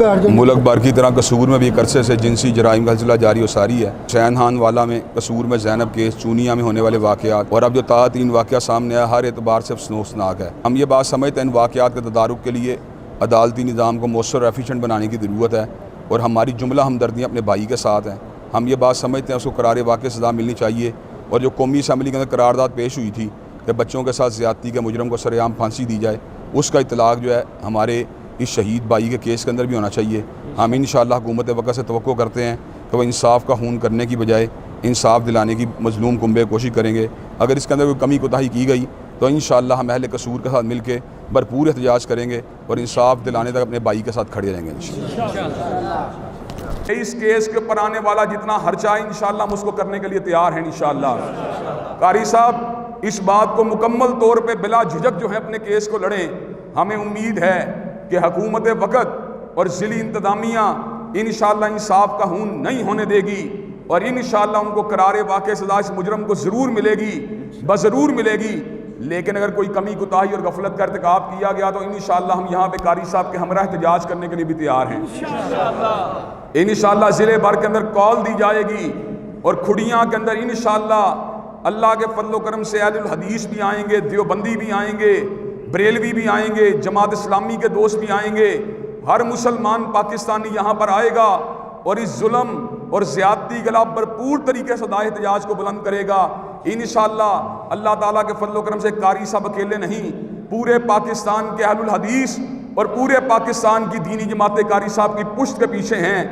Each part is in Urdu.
ملک بھر کی طرح قصور میں بھی ایک عرصے سے جنسی جرائم کا سلسلہ جاری و ساری ہے۔ حسین خان والا میں، قصور میں زینب کیس، چونیا میں ہونے والے واقعات، اور اب جو تازہ ترین واقعہ سامنے آیا ہر اعتبار سے افسوسناک ہے۔ ہم یہ بات سمجھتے ہیں ان واقعات کے تدارک کے لیے عدالتی نظام کو مؤثر اور ایفیشینٹ بنانے کی ضرورت ہے، اور ہماری جملہ ہمدردیاں اپنے بھائی کے ساتھ ہیں۔ ہم یہ بات سمجھتے ہیں اس کو قرار واقع سزا ملنی چاہیے، اور جو قومی اسمبلی کے اندر قرارداد پیش ہوئی تھی کہ بچوں کے ساتھ زیادتی کے مجرم کو سرعام پھانسی دی جائے، اس کا اطلاق جو ہے ہمارے اس شہید بھائی کے کیس کے اندر بھی ہونا چاہیے۔ ہم انشاءاللہ حکومت وقت سے توقع کرتے ہیں کہ وہ انصاف کا خون کرنے کی بجائے انصاف دلانے کی مظلوم کنبے کوشش کریں گے۔ اگر اس کے اندر کوئی کمی کوتاہی کی گئی تو انشاءاللہ ہم اہل قصور کے ساتھ مل کے بھرپور احتجاج کریں گے اور انصاف دلانے تک اپنے بھائی کے ساتھ کھڑے رہیں گے انشاءاللہ۔ اس کیس کے اوپر آنے والا جتنا خرچہ ہے انشاءاللہ ہم اس کو کرنے کے لیے تیار ہیں انشاءاللہ۔ قاری صاحب اس بات کو مکمل طور پہ بلا جھجک جو ہے اپنے کیس کو لڑیں۔ ہمیں امید ہے کہ حکومت وقت اور ضلعی انتظامیہ انشاءاللہ انصاف کا خون نہیں ہونے دے گی، اور انشاءاللہ ان کو قرار واقع سزا اس مجرم کو ضرور ملے گی، بضرور ملے گی۔ لیکن اگر کوئی کمی کوتاہی اور غفلت کا ارتکاب کیا گیا تو انشاءاللہ ہم یہاں پہ قاری صاحب کے ہمراہ احتجاج کرنے کے لیے بھی تیار ہیں انشاءاللہ۔ ضلع بھر کے اندر کال دی جائے گی، اور کھڑیاں کے اندر انشاءاللہ اللہ کے فضل و کرم سے اہل الحدیث بھی آئیں گے، دیوبندی بھی آئیں گے، بریلوی بھی آئیں گے، جماعت اسلامی کے دوست بھی آئیں گے۔ ہر مسلمان پاکستانی یہاں پر آئے گا اور اس ظلم اور زیادتی کے خلاف بھرپور طریقے سے احتجاج کو بلند کرے گا انشاءاللہ۔ اللہ تعالیٰ کے فضل و کرم سے قاری صاحب اکیلے نہیں، پورے پاکستان کے اہل الحدیث اور پورے پاکستان کی دینی جماعتیں قاری صاحب کی پشت کے پیچھے ہیں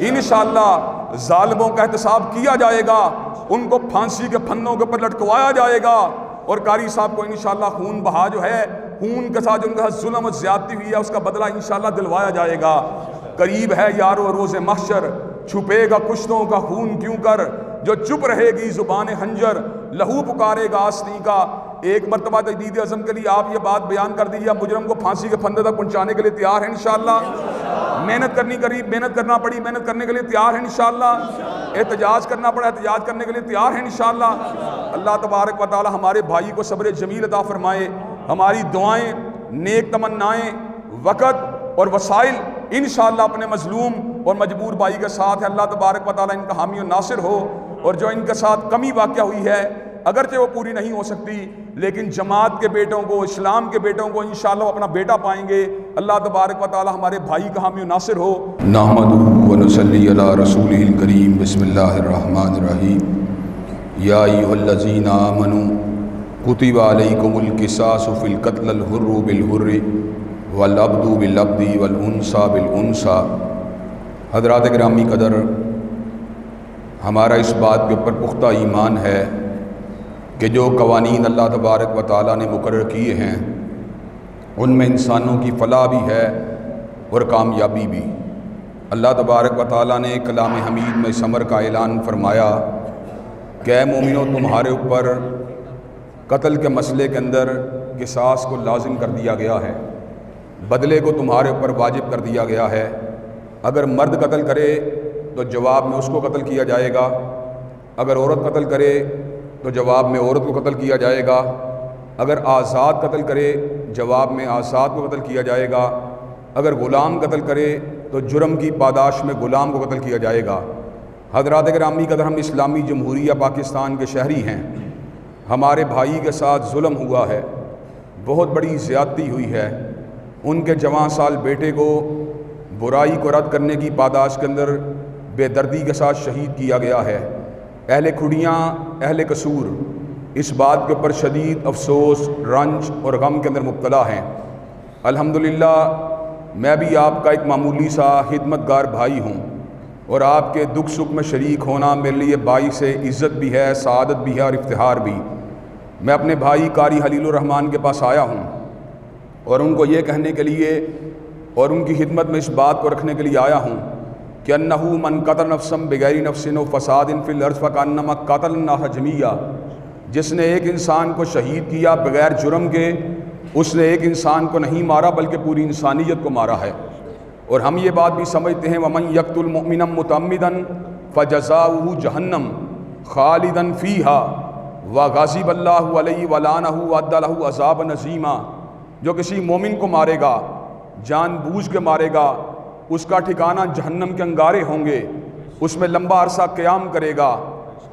انشاءاللہ۔ ظالموں کا احتساب کیا جائے گا، ان کو پھانسی کے پھندوں کے اوپر لٹکوایا جائے گا، اور قاری صاحب کو انشاءاللہ خون بہا جو ہے، خون کے ساتھ جو ان کا ظلم و زیادتی ہوئی ہے اس کا بدلہ انشاءاللہ دلوایا جائے گا۔ قریب ہے یارو روز محشر، چھپے گا کشتوں کا خون کیوں کر، جو چپ رہے گی زبان خنجر، لہو پکارے گا آستین کا۔ ایک مرتبہ تجدید عزم کے لیے آپ یہ بات بیان کر دیجیے، مجرم کو پھانسی کے پھندے تک پہنچانے کے لیے تیار ہیں انشاءاللہ۔ محنت کرنی قریب، محنت کرنا پڑی، محنت کرنے کے لیے تیار ہیں انشاءاللہ۔ احتجاج کرنا پڑا، احتجاج کرنے کے لیے تیار ہیں انشاءاللہ۔ اللہ تبارک و تعالی ہمارے بھائی کو صبر جمیل عطا فرمائے۔ ہماری دعائیں، نیک تمنائیں، وقت اور وسائل انشاءاللہ اپنے مظلوم اور مجبور بھائی کے ساتھ ہے۔ اللہ تبارک و تعالی ان کا حامی و ناصر ہو، اور جو ان کے ساتھ کمی واقع ہوئی ہے اگرچہ وہ پوری نہیں ہو سکتی، لیکن جماعت کے بیٹوں کو، اسلام کے بیٹوں کو انشاءاللہ وہ اپنا بیٹا پائیں گے۔ اللہ تبارک و تعالی ہمارے بھائی کا حامی و ناصر ہو۔ نحمدہ و نصلی علی رسولہ الکریم، بسم اللہ الرحمن الرحیم۔ یا ایھا الذین آمنوا کتب علیکم القصاص فی القتل الحر بالحر والعبد بالعبد والانثى بالانثى۔ حضرات گرامی قدر، ہمارا اس بات کے اوپر پختہ ایمان ہے کہ جو قوانین اللہ تبارک و تعالیٰ نے مقرر کیے ہیں ان میں انسانوں کی فلاح بھی ہے اور کامیابی بھی۔ اللہ تبارک و تعالیٰ نے کلام حمید میں اس امر کا اعلان فرمایا کہ اے مومنو، تمہارے اوپر قتل کے مسئلے کے اندر قصاص کو لازم کر دیا گیا ہے، بدلے کو تمہارے اوپر واجب کر دیا گیا ہے۔ اگر مرد قتل کرے تو جواب میں اس کو قتل کیا جائے گا، اگر عورت قتل کرے تو جواب میں عورت کو قتل کیا جائے گا، اگر آزاد قتل کرے جواب میں آزاد کو قتل کیا جائے گا، اگر غلام قتل کرے تو جرم کی پاداش میں غلام کو قتل کیا جائے گا۔ حضرات گرامی قدر، ہم اسلامی جمہوریہ پاکستان کے شہری ہیں، ہمارے بھائی کے ساتھ ظلم ہوا ہے، بہت بڑی زیادتی ہوئی ہے۔ ان کے جوان سال بیٹے کو برائی کو رد کرنے کی پاداش کے اندر بے دردی کے ساتھ شہید کیا گیا ہے۔ اہل کھڑیاں، اہل قصور اس بات کے اوپر شدید افسوس، رنج اور غم کے اندر مبتلا ہیں۔ الحمدللہ میں بھی آپ کا ایک معمولی سا خدمت گار بھائی ہوں، اور آپ کے دکھ سکھ میں شریک ہونا میرے لیے باعث عزت بھی ہے، سعادت بھی ہے اور افتخار بھی۔ میں اپنے بھائی قاری خلیل الرحمن کے پاس آیا ہوں اور ان کو یہ کہنے کے لیے اور ان کی خدمت میں اس بات کو رکھنے کے لیے آیا ہوں کہ انہ من قتل نفسا بغیر نفس و فساد فی الارض فکانما قتل الناس جمیعا، جس نے ایک انسان کو شہید کیا بغیر جرم کے، اس نے ایک انسان کو نہیں مارا بلکہ پوری انسانیت کو مارا ہے۔ اور ہم یہ بات بھی سمجھتے ہیں ومن یقتل مؤمنا متعمدا فجزاؤہ جہنم خالدا فیہا وغضب اللہ علیہ ولعنہ وأعد لہ عذابا عظیما، جو کسی مومن کو مارے گا، جان بوجھ کے مارے گا، اس کا ٹھکانہ جہنم کے انگارے ہوں گے، اس میں لمبا عرصہ قیام کرے گا،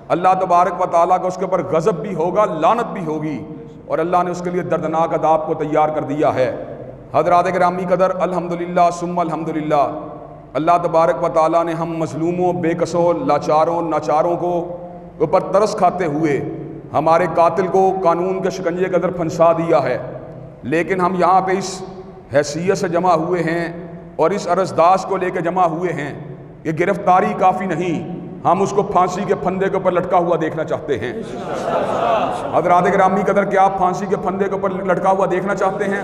اللہ تبارک و تعالیٰ کا اس کے اوپر غضب بھی ہوگا، لعنت بھی ہوگی، اور اللہ نے اس کے لیے دردناک عذاب کو تیار کر دیا ہے۔ حضرات گرامی قدر، الحمدللہ ثم الحمدللہ، اللہ تبارک و تعالیٰ نے ہم مظلوموں، بے کسوں، لاچاروں، ناچاروں کو اوپر ترس کھاتے ہوئے ہمارے قاتل کو قانون کے شکنجے کے اندر پھنسا دیا ہے، لیکن ہم یہاں پہ اس حیثیت سے جمع ہوئے ہیں اور اس عرضداشت کو لے کے جمع ہوئے ہیں کہ گرفتاری کافی نہیں، ہم اس کو پھانسی کے پھندے کے اوپر لٹکا ہوا دیکھنا چاہتے ہیں۔ حضرات گرامی قدر، کیا آپ پھانسی کے پھندے کے اوپر لٹکا ہوا دیکھنا چاہتے ہیں؟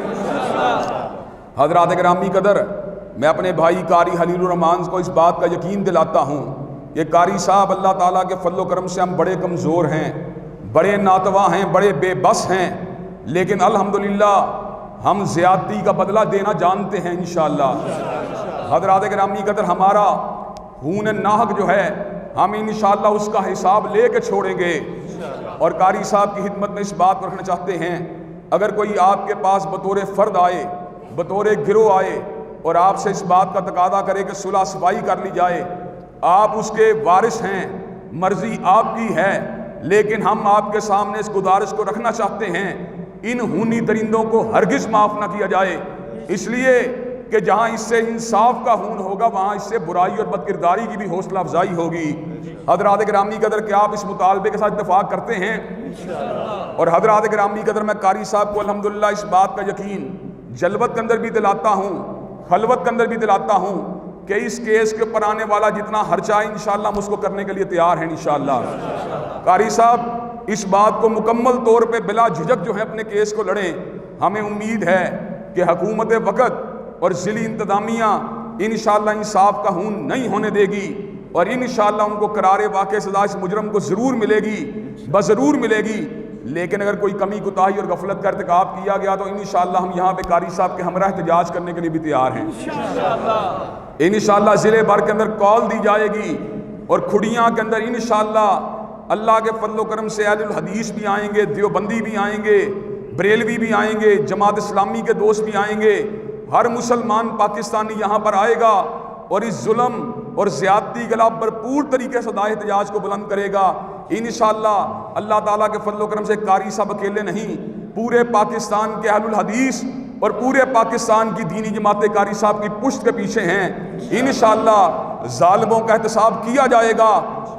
حضرات گرامی قدر، میں اپنے بھائی قاری خلیل الرحمان کو اس بات کا یقین دلاتا ہوں کہ قاری صاحب، اللہ تعالیٰ کے فضل و کرم سے ہم بڑے کمزور ہیں، بڑے ناتواں ہیں، بڑے بے بس ہیں، لیکن الحمدللہ ہم زیادتی کا بدلہ دینا جانتے ہیں انشاءاللہ۔ حضرات گرامی قدر، ہمارا خون ناحق جو ہے ہم انشاءاللہ اس کا حساب لے کے چھوڑیں گے، اور قاری صاحب کی خدمت میں اس بات کو رکھنا چاہتے ہیں، اگر کوئی آپ کے پاس بطور فرد آئے، بطور گروہ آئے اور آپ سے اس بات کا تقاضا کرے کہ صلح صفائی کر لی جائے، آپ اس کے وارث ہیں، مرضی آپ کی ہے، لیکن ہم آپ کے سامنے اس گزارش کو رکھنا چاہتے ہیں، ان خونی درندوں کو ہرگز معاف نہ کیا جائے، اس لیے کہ جہاں اس سے انصاف کا خون ہوگا وہاں اس سے برائی اور بدکرداری کی بھی حوصلہ افزائی ہوگی۔ حضرات گرامی قدر، کیا آپ اس مطالبے کے ساتھ اتفاق کرتے ہیں؟ اور حضرات گرامی قدر، میں قاری صاحب کو الحمدللہ اس بات کا یقین جلوت کے اندر بھی دلاتا ہوں، خلوت کے اندر بھی دلاتا ہوں کہ اس کیس کے اوپر آنے والا جتنا خرچہ ہے انشاءاللہ ہم اس کو کرنے کے لیے تیار ہیں انشاءاللہ۔ قاری صاحب اس بات کو مکمل طور پہ بلا جھجک جو ہے اپنے کیس کو لڑیں، ہمیں امید ہے کہ حکومت وقت اور ضلعی انتظامیہ انشاءاللہ انصاف کا خون نہیں ہونے دے گی، اور انشاءاللہ ان کو قرار واقع سزا اس مجرم کو ضرور ملے گی، بضرور ملے گی، لیکن اگر کوئی کمی کوتاہی اور غفلت کا ارتکاب کیا گیا تو انشاءاللہ ہم یہاں پہ قاری صاحب کے ہمراہ احتجاج کرنے کے لیے بھی تیار ہیں انشاءاللہ۔ ضلع بھر کے اندر کال دی جائے گی، اور کھڑیاں کے اندر انشاءاللہ اللہ کے فضل و کرم سے اہل الحدیث بھی آئیں گے، دیوبندی بھی آئیں گے، بریلوی بھی آئیں گے، جماعت اسلامی کے دوست بھی آئیں گے، ہر مسلمان پاکستانی یہاں پر آئے گا اور اس ظلم اور زیادتی کے خلاف بھرپور طریقے سے صدائے احتجاج کو بلند کرے گا انشاءاللہ۔ اللہ تعالیٰ کے فضل و کرم سے قاری صاحب اکیلے نہیں، پورے پاکستان کے اہل الحدیث اور پورے پاکستان کی دینی جماعتیں قاری صاحب کی پشت کے پیچھے ہیں انشاءاللہ۔ ظالموں کا احتساب کیا جائے گا،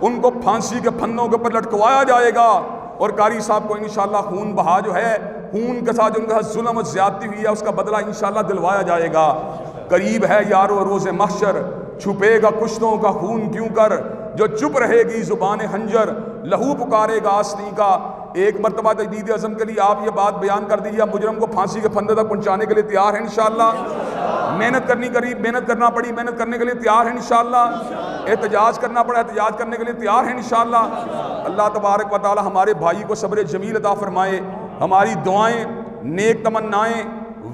ان کو پھانسی کے پھندوں کے اوپر لٹکوایا جائے گا، اور قاری صاحب کو انشاءاللہ خون بہا جو ہے، خون کے ساتھ جو ان کے ساتھ ظلم و زیادتی ہوئی ہے اس کا بدلہ انشاءاللہ دلوایا جائے گا۔ قریب ہے یارو روز محشر، چھپے گا کشتوں کا خون کیوں کر، جو چپ رہے گی زبان خنجر، لہو پکارے گا آستین کا۔ ایک مرتبہ تجدید عزم کے لیے آپ یہ بات بیان کر دیجیے، مجرم کو پھانسی کے پھندے تک پہنچانے کے لیے تیار ہیں انشاءاللہ۔ محنت کرنی قریب، محنت کرنا پڑی، محنت کرنے کے لیے تیار ہیں انشاءاللہ۔ احتجاج کرنا پڑا، احتجاج کرنے کے لیے تیار ہیں انشاءاللہ۔ اللہ تبارک و تعالی ہمارے بھائی کو صبر جمیل عطا فرمائے۔ ہماری دعائیں، نیک تمنائیں،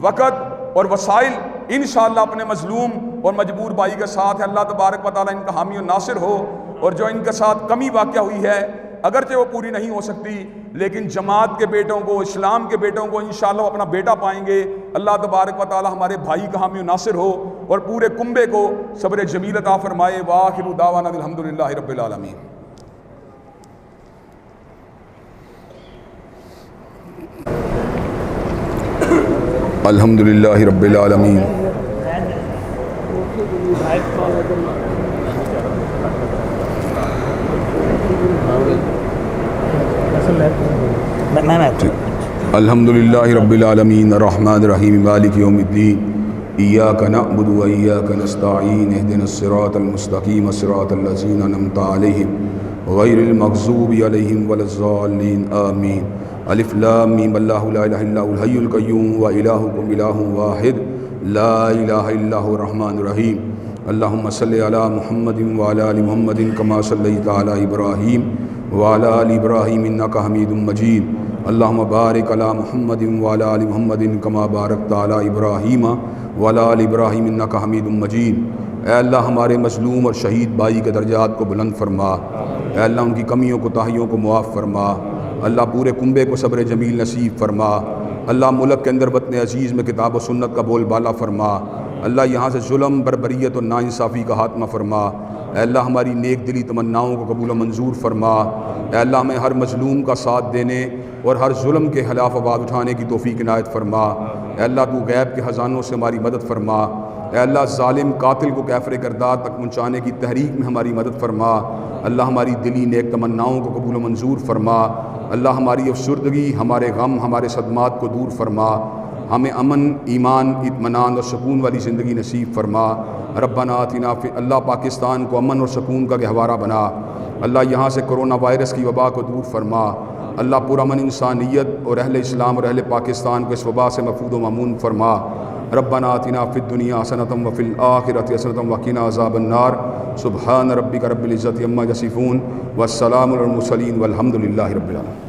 وقت اور وسائل انشاءاللہ اپنے مظلوم اور مجبور بھائی کے ساتھ ہے۔ اللہ تبارک و تعالی ان کا حامی و ناصر ہو، اور جو ان کے ساتھ کمی واقع ہوئی ہے اگرچہ وہ پوری نہیں ہو سکتی، لیکن جماعت کے بیٹوں کو، اسلام کے بیٹوں کو انشاءاللہ وہ اپنا بیٹا پائیں گے۔ اللہ تبارک و تعالی ہمارے بھائی کا حامی و ناصر ہو، اور پورے کنبے کو صبر جمیل عطا فرمائے۔ وآخر دعوانا الحمدللہ رب العالمین۔ الحمدللہ رب العالمین۔ الحمدللہ رب العالمین الرحمن الرحیم مالک یوم الدین ایاک نعبد و ایاک نستعین اہدنا الصراط المستقیم صراط الذین انعمت علیہم غیر المغضوب علیہم ولا الضالین آمین۔ الف لام میم اللہ لا الہ الا هو الحی القیوم و الہکم الہ واحد لا الہ الا هو الرحمن الرحیم۔ اللہم صلی علی محمد وعلی آل محمد کما صلیت علی ابراہیم وعلی آل ابراہیم انک حمید مجید۔ اللہم بارک علی محمد وعلی آل محمد کما بارکت علی ابراہیم وعلی آل ابراہیم انک حمید مجید۔ اے اللہ ہمارے مظلوم اور شہید بھائی کے درجات کو بلند فرما، اے اللہ ان کی کمیوں کوتاہیوں کو معاف فرما، اللہ پورے کنبے کو صبر جمیل نصیب فرما، اللہ ملک کے اندر وطن عزیز میں کتاب و سنت کا بول بالا فرما، اللہ یہاں سے ظلم، بربریت اور ناانصافی کا خاتمہ فرما۔ اے اللہ ہماری نیک دلی تمناؤں کو قبول و منظور فرما۔ اے اللہ ہمیں ہر مظلوم کا ساتھ دینے اور ہر ظلم کے خلاف آواز اٹھانے کی توفیق عنایت فرما۔ اے اللہ تو غیب کے خزانوں سے ہماری مدد فرما۔ اے اللہ ظالم قاتل کو کیفر کردار تک پہنچانے کی تحریک میں ہماری مدد فرما۔ اللہ ہماری دلی نیک تمناؤں کو قبول و منظور فرما۔ اللہ ہماری افسردگی، ہمارے غم، ہمارے صدمات کو دور فرما۔ ہمیں امن، ایمان، اطمینان اور سکون والی زندگی نصیب فرما۔ ربنا آتنا فی، اللہ پاکستان کو امن اور سکون کا گہوارہ بنا۔ اللہ یہاں سے کرونا وائرس کی وبا کو دور فرما۔ اللہ پرامن انسانیت اور اہل اسلام اور اہل پاکستان کو اس وبا سے محفوظ و مامون فرما۔ ربنا آتنا فی الدنیا حسنۃ وفی الآخرۃ حسنۃ وقنا عذاب النار۔ سبحان ربک رب العزۃ عما یصفون والسلام علی المرسلین والحمد للہ رب العالمین۔